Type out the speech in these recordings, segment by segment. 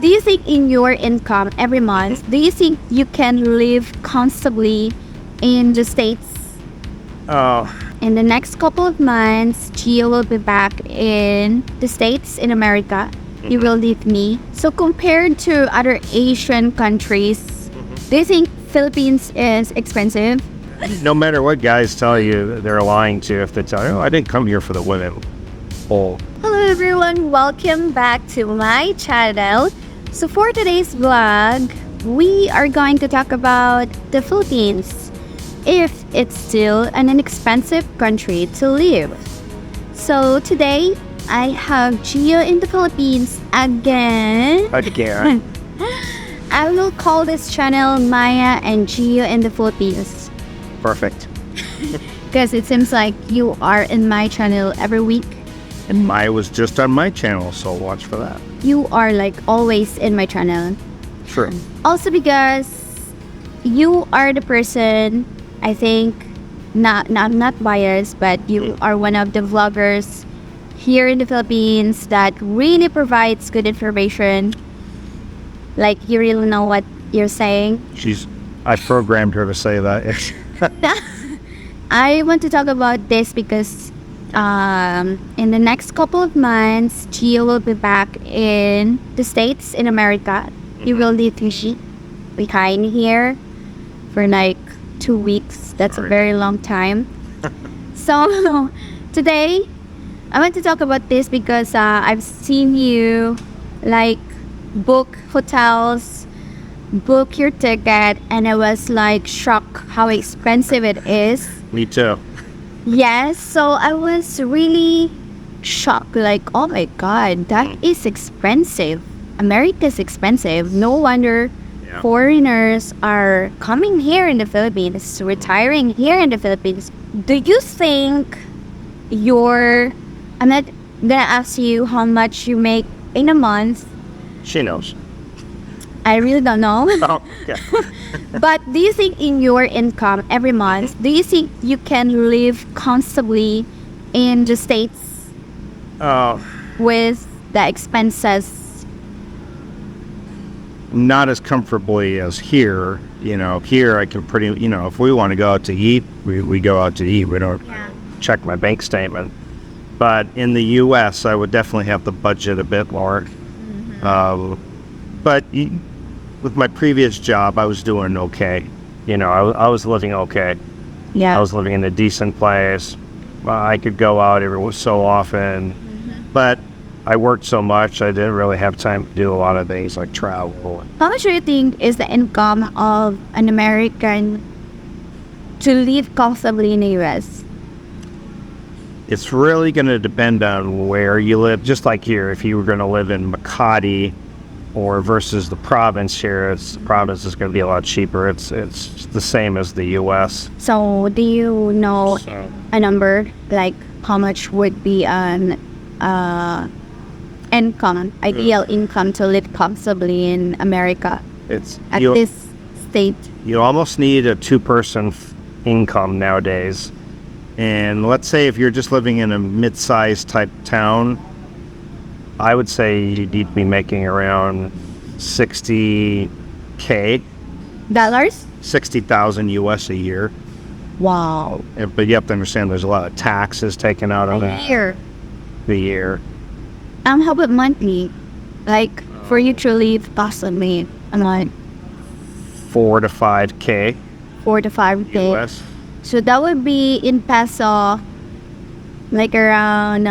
Do you think in your income every month, do you think you can live comfortably in the States? Oh, In the next couple of months, Gio will be back in the States, in America. He will leave me. So compared to other Asian countries, do you think Philippines is expensive? no matter what guys tell you, they're lying to you if they tell you, oh, I didn't come here for the women. Oh, Hello everyone, welcome back to my channel. So for today's vlog, we are going to talk about the Philippines. If it's still an inexpensive country to live. So today, I have Gio in the Philippines again. again. I will call this channel Maya and Gio in the Philippines. Perfect. Because it seems like you are in my channel every week. And Maya was just on my channel, so watch for that. You are like always in my channel. True. Also because you are the person, I think, not biased, but you are one of the vloggers here in the Philippines that really provides good information. Like you really know what you're saying. I programmed her to say that. I want to talk about this because in the next couple of months, Gio will be back in the States, in America. He will leave me behind here for like 2 weeks. That's a very long time. So today, I want to talk about this because I've seen you like book hotels, book your ticket, and I was like shocked how expensive it is. Me too. Yes, so I was really shocked. Like, oh my God, that is expensive. America's expensive. No wonder foreigners are coming here in the Philippines, retiring here in the Philippines. Do you think I'm not gonna ask you how much you make in a month. She knows. I really don't know. Oh, yeah. But do you think in your income every month, do you think you can live comfortably in the States Oh, with the expenses? not as comfortably as here. Here I can if we want to go out to eat, we go out to eat. We don't check my bank statement. But in the U.S., I would definitely have to budget a bit more. But with my previous job, I was doing okay. I was living okay. Yeah. I was living in a decent place. I could go out every so often. But I worked so much, I didn't really have time to do a lot of things like travel. How much do you think is the income of an American to live comfortably in the U.S.? It's really going to depend on where you live. Just like here, if you were going to live in Makati or versus the province here, the province is going to be a lot cheaper. It's the same as the U.S. So do you know a number, like how much would be an ideal income to live comfortably in America at this state? You almost need a two-person income nowadays. And let's say if you're just living in a mid-sized type town, I would say you need to be making around $60,000. Dollars? 60,000 US a year. Wow. But you have to understand there's a lot of taxes taken out of that. The year. How about monthly? Like for you to live possibly a month? 4 to 5K 4 to 5K. US. So that would be in peso, like around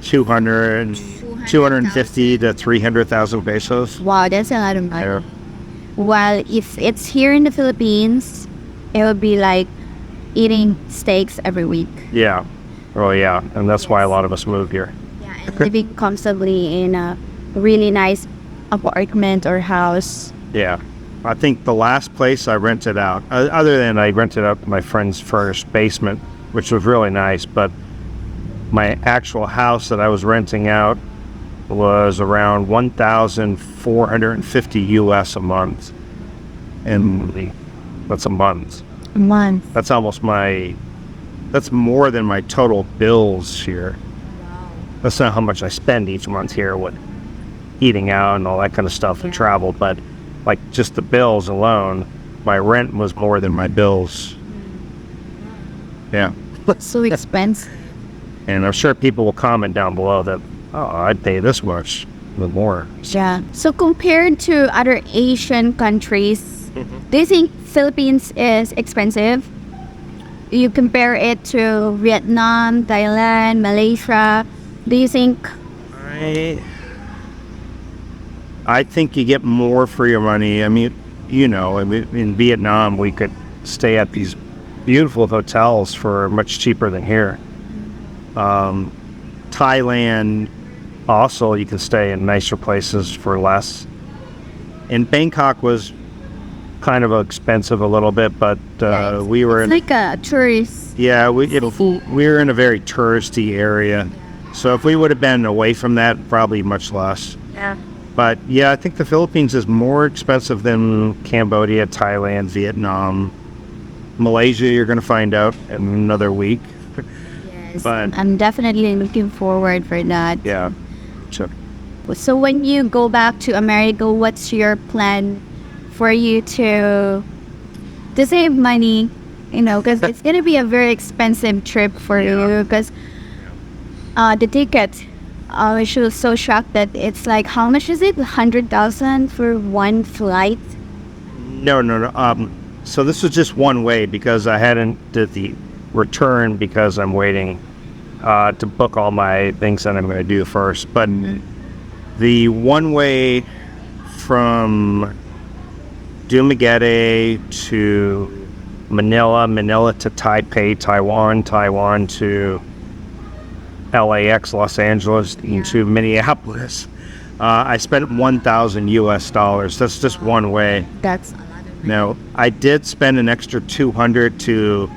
250 to 300,000 pesos. wow, that's a lot of money. Yeah. While if it's here in the Philippines, it would be like eating steaks every week. Yeah. Oh, yeah. And that's why a lot of us move here. Yeah, and living comfortably in a really nice apartment or house. Yeah. I think the last place I rented out, other than I rented out my friend's furnished basement, which was really nice, but my actual house that I was renting out was around 1,450 US a month. And that's a month. A month. That's that's more than my total bills here. Wow. That's not how much I spend each month here. eating out and all that kind of stuff and travel. But like just the bills alone, my rent was more than my bills. Yeah. So expensive. And I'm sure people will comment down below that, oh, I'd pay this much, but more. Yeah. So compared to other Asian countries, do you think Philippines is expensive? You compare it to Vietnam, Thailand, Malaysia. Do you think? I think you get more for your money. I mean, in Vietnam, we could stay at these beautiful hotels for much cheaper than here. Thailand, also, you can stay in nicer places for less. And Bangkok was kind of expensive a little bit, but we were It's like a tourist. Yeah, we were in a very touristy area. So if we would have been away from that, probably much less. Yeah. But yeah, I think the Philippines is more expensive than Cambodia, Thailand, Vietnam. Malaysia, you're going to find out in another week. Yes. But I'm definitely looking forward for that. yeah. So when you go back to America, what's your plan for you to save money? Because it's gonna be a very expensive trip for you. Because the ticket, I was so shocked that it's like, how much is it? 100,000 for one flight? No. So this was just one way because I hadn't did the return because I'm waiting to book all my things that I'm going to do first. But the one way from Dumaguete to Manila to Taipei, Taiwan to LAX, Los Angeles, into Minneapolis, I spent $1,000 US. That's just one way. That's a lot of money. Now, I did spend an extra $200 to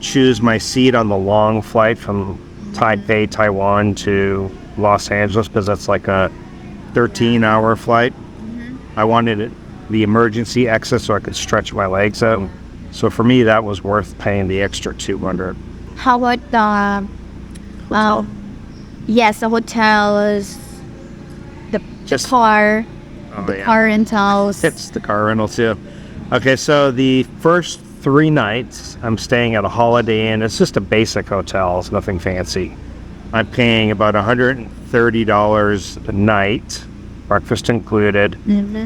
choose my seat on the long flight from Taipei, Taiwan to Los Angeles because that's like a 13-hour flight. I wanted the emergency exit so I could stretch my legs out. So for me, that was worth paying the extra $200. How about the yes, the hotels, the car, car rentals. It's the car rentals, yeah. Okay, so the first 3 nights, I'm staying at a Holiday Inn. It's just a basic hotel. It's nothing fancy. I'm paying about $130 a night, breakfast included.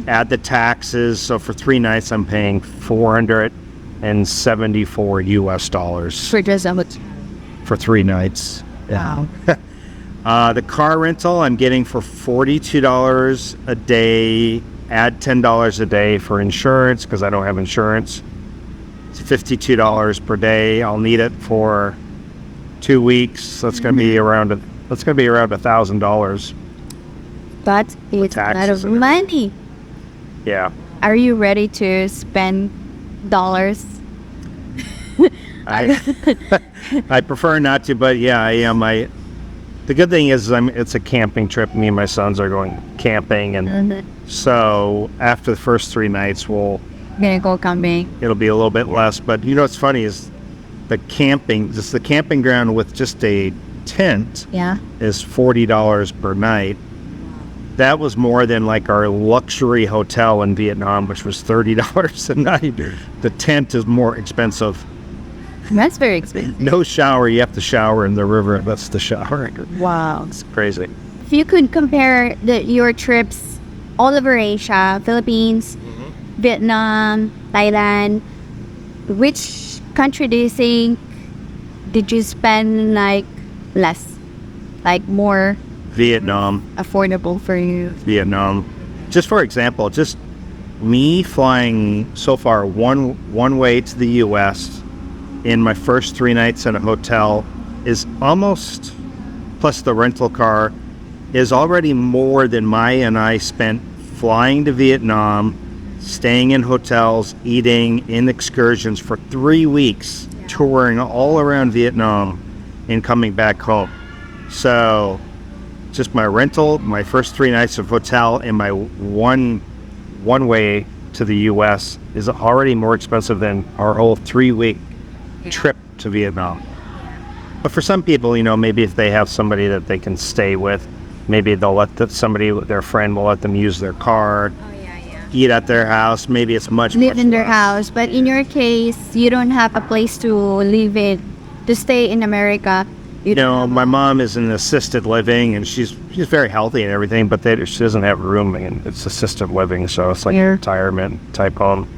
Add the taxes. So for 3 nights, I'm paying $474 US dollars For just a hotel. for 3 nights. Wow. The car rental I'm getting for $42 a day. Add $10 a day for insurance because I don't have insurance. It's $52 per day. I'll need it for 2 weeks. That's going to be around $1,000. But it's a lot taxes of and money. Yeah. Are you ready to spend dollars? I prefer not to, but yeah, I am. The good thing is it's a camping trip. Me and my sons are going camping, and so after the first 3 nights, Gonna go camping. it'll be a little bit less. But what's funny is the camping ground with just a tent Yeah. is $40 per night. That was more than like our luxury hotel in Vietnam, which was $30 a night. The tent is more expensive. That's very expensive. No shower. You have to shower in the river. That's the shower. Wow. It's crazy. If you could compare your trips all over Asia, Philippines, Vietnam, Thailand, which country do you think did you spend like less, like more Vietnam. affordable for you? Vietnam. Just for example, just me flying so far one way to the U.S. in my first 3 nights in a hotel is almost, plus the rental car, is already more than Maya and I spent flying to Vietnam, staying in hotels, eating in excursions for 3 weeks, touring all around Vietnam and coming back home. So just my rental, my first 3 nights of hotel, and my one way to the U.S. is already more expensive than our whole 3-week trip to Vietnam. But for some people, maybe if they have somebody that they can stay with, maybe they'll let their friend will let them use their car, eat at their house. Maybe it's much Live in their less. house. But in your case, you don't have a place to live in, to stay in America. You know, my mom is in assisted living, and she's very healthy and everything, but she doesn't have room, and it's assisted living, so it's like a retirement type home.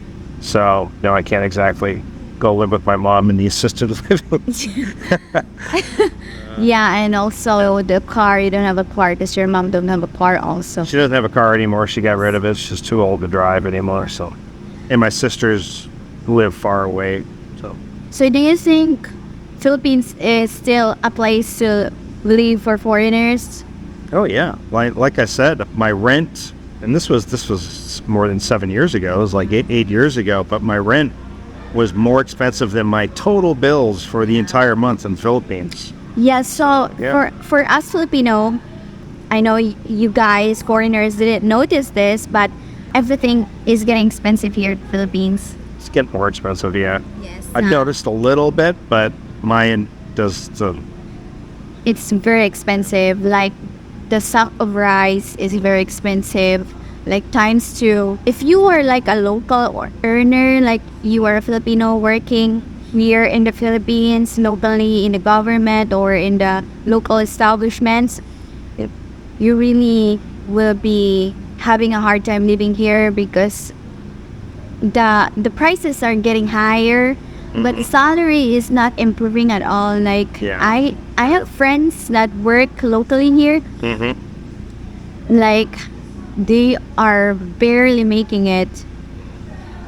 So no, I can't exactly go live with my mom in the assisted living. Yeah, and also the car, you don't have a car because your mom don't have a car also. She doesn't have a car anymore. She got rid of it. She's too old to drive anymore. So, and my sisters live far away. So do you think Philippines is still a place to live for foreigners? Oh yeah, like I said, my rent, and this was more than 7 years ago. It was like 8 years ago. But my rent was more expensive than my total bills for the entire month in Philippines. Yeah, so Yeah. for us Filipino, I know you guys, foreigners, didn't notice this, but everything is getting expensive here in the Philippines. It's getting more expensive, yeah. Yes. I've noticed a little bit, but mine does the. It's very expensive. Like the sack of rice is very expensive. Like times two. If you are like a local or earner, like you are a Filipino working here in the Philippines, locally in the government or in the local establishments, you really will be having a hard time living here because the prices are getting higher, but the salary is not improving at all. Like Yeah. I have friends that work locally here, like they are barely making it,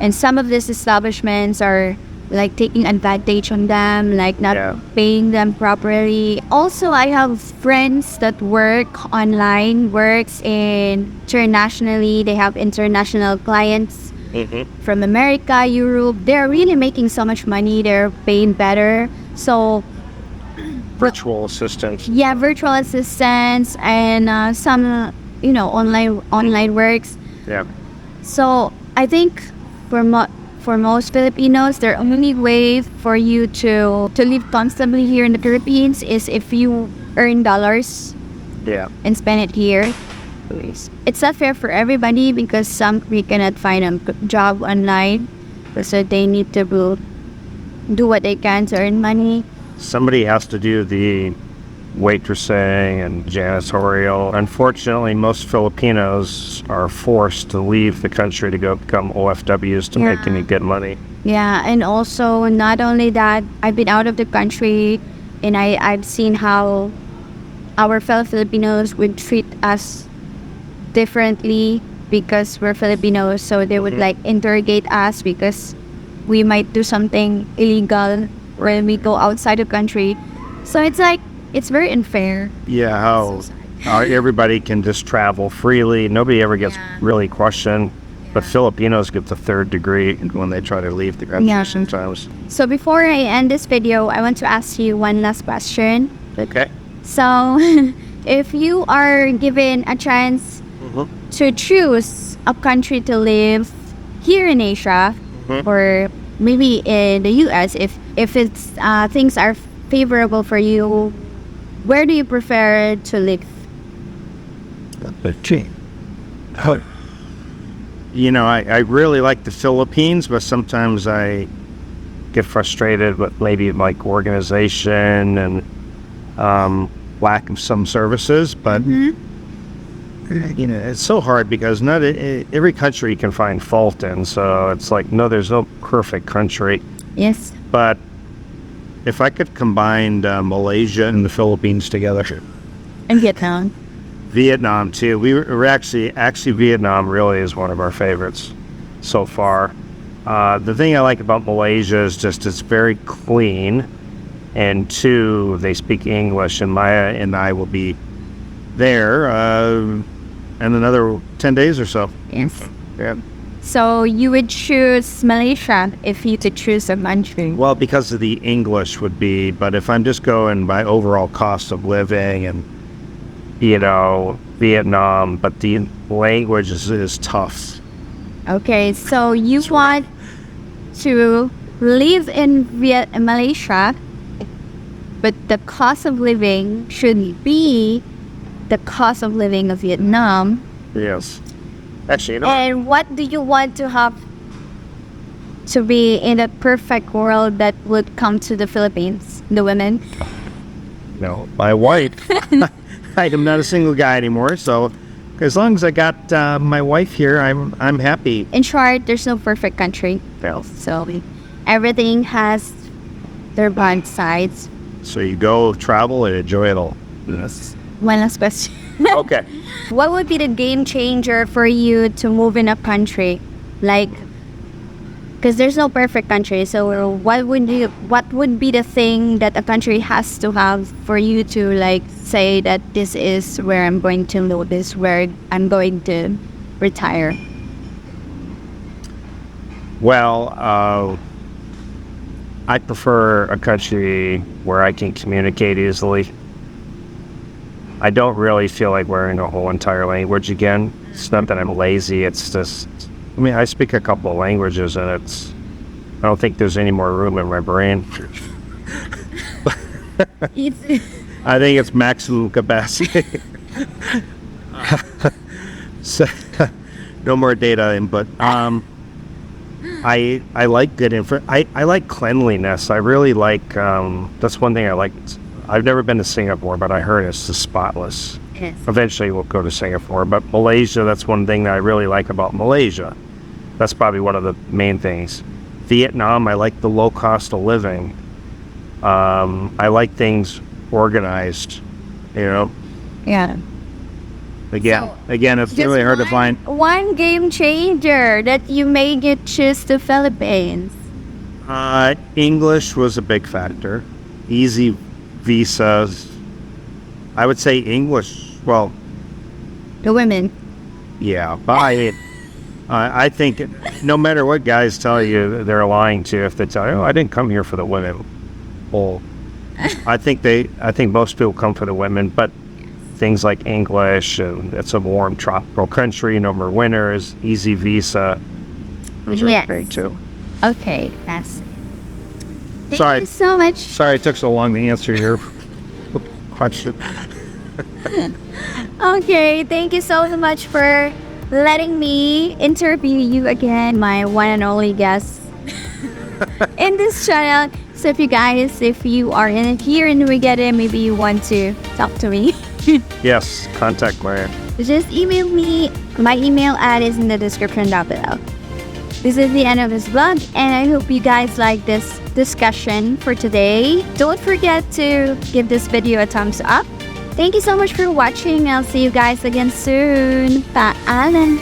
and some of these establishments are like taking advantage on them, like not Yeah. paying them properly. Also, I have friends that work online, works internationally. They have international clients from America, Europe. They're really making so much money. They're paying better. So Virtual assistants. yeah, virtual assistants and some online works. Yeah. So I think for most Filipinos, their only way for you to live comfortably here in the Philippines is if you earn dollars Yeah. and spend it here. It's not fair for everybody because some we cannot find a job online, so they need to do what they can to earn money. Somebody has to do the waitressing and janitorial. Unfortunately, most Filipinos are forced to leave the country to go become OFWs to make any good money. Yeah, and also not only that, I've been out of the country and I've seen how our fellow Filipinos would treat us differently because we're Filipinos, so they would like interrogate us because we might do something illegal when we go outside the country. So it's like it's very unfair. Yeah, how everybody can just travel freely. Nobody ever gets really questioned. But Filipinos get the third degree when they try to leave the country sometimes. So before I end this video, I want to ask you one last question. Okay. So if you are given a chance to choose a country to live here in Asia or maybe in the US, if it's things are favorable for you, where do you prefer to live? You know, I really like the Philippines, but sometimes I get frustrated with maybe like organization and lack of some services. But you know, it's so hard because not every country you can find fault in. So it's like, no, there's no perfect country. Yes. But if I could combine Malaysia and the Philippines together, And Vietnam. Vietnam too. We're actually Vietnam really is one of our favorites so far. The thing I like about Malaysia is just it's very clean, and two, they speak English, and Maya and I will be there in another 10 days or so. Yes. Yeah. So you would choose Malaysia if you could choose a country. Well, because of the English would be, but if I'm just going by overall cost of living and, you know, Vietnam, but the language is tough. Okay, so you want to live in Malaysia, but the cost of living should be the cost of living of Vietnam. Yes. Actually, you know, And what do you want to have to be in a perfect world that would come to the Philippines, the women? no, my wife. I am not a single guy anymore, so as long as I got my wife here, I'm happy. In short, there's no perfect country. Well, So everything has their bad sides. so you go travel and enjoy it all. Yes. One last question. Okay. What would be the game changer for you to move in a country? Like, because there's no perfect country, so what would be the thing that a country has to have for you to like say that this is where I'm going to live, this is where I'm going to retire? Well, I prefer a country where I can communicate easily. I don't really feel like learning a whole entire language again. It's not that I'm lazy, it's just, I mean, I speak a couple of languages and I don't think there's any more room in my brain. I think it's maximum capacity. So, no more data input. I like good info. I like cleanliness. I really like, that's one thing I like. I've never been to Singapore, but I heard it's just spotless. Yes. Eventually we'll go to Singapore, but Malaysia, that's one thing that I really like about Malaysia. That's probably one of the main things. Vietnam, I like the low cost of living. I like things organized, you know. Yeah. Again, it's really hard to find. One game changer that you made you choose the Philippines. English was a big factor. Easy visas. I would say English. Well, The women. yeah, but I think no matter what guys tell you, they're lying to you if they tell you, "Oh, I didn't come here for the women." Well, I think most people come for the women, but things like English and it's a warm tropical country, no more winters, easy visa. Those are Yes. great too. Okay, that's. Thank Sorry. you so much. Sorry it took so long to answer your question. Okay, thank you so much for letting me interview you again, my one and only guest in this channel. So if you are here in Wigete, maybe you want to talk to me, Yes, contact Maya. just email me. My email ad is in the description down below. This is the end of this vlog, and I hope you guys like this discussion for today. Don't forget to give this video a thumbs up. Thank you so much for watching. I'll see you guys again soon. Paalam!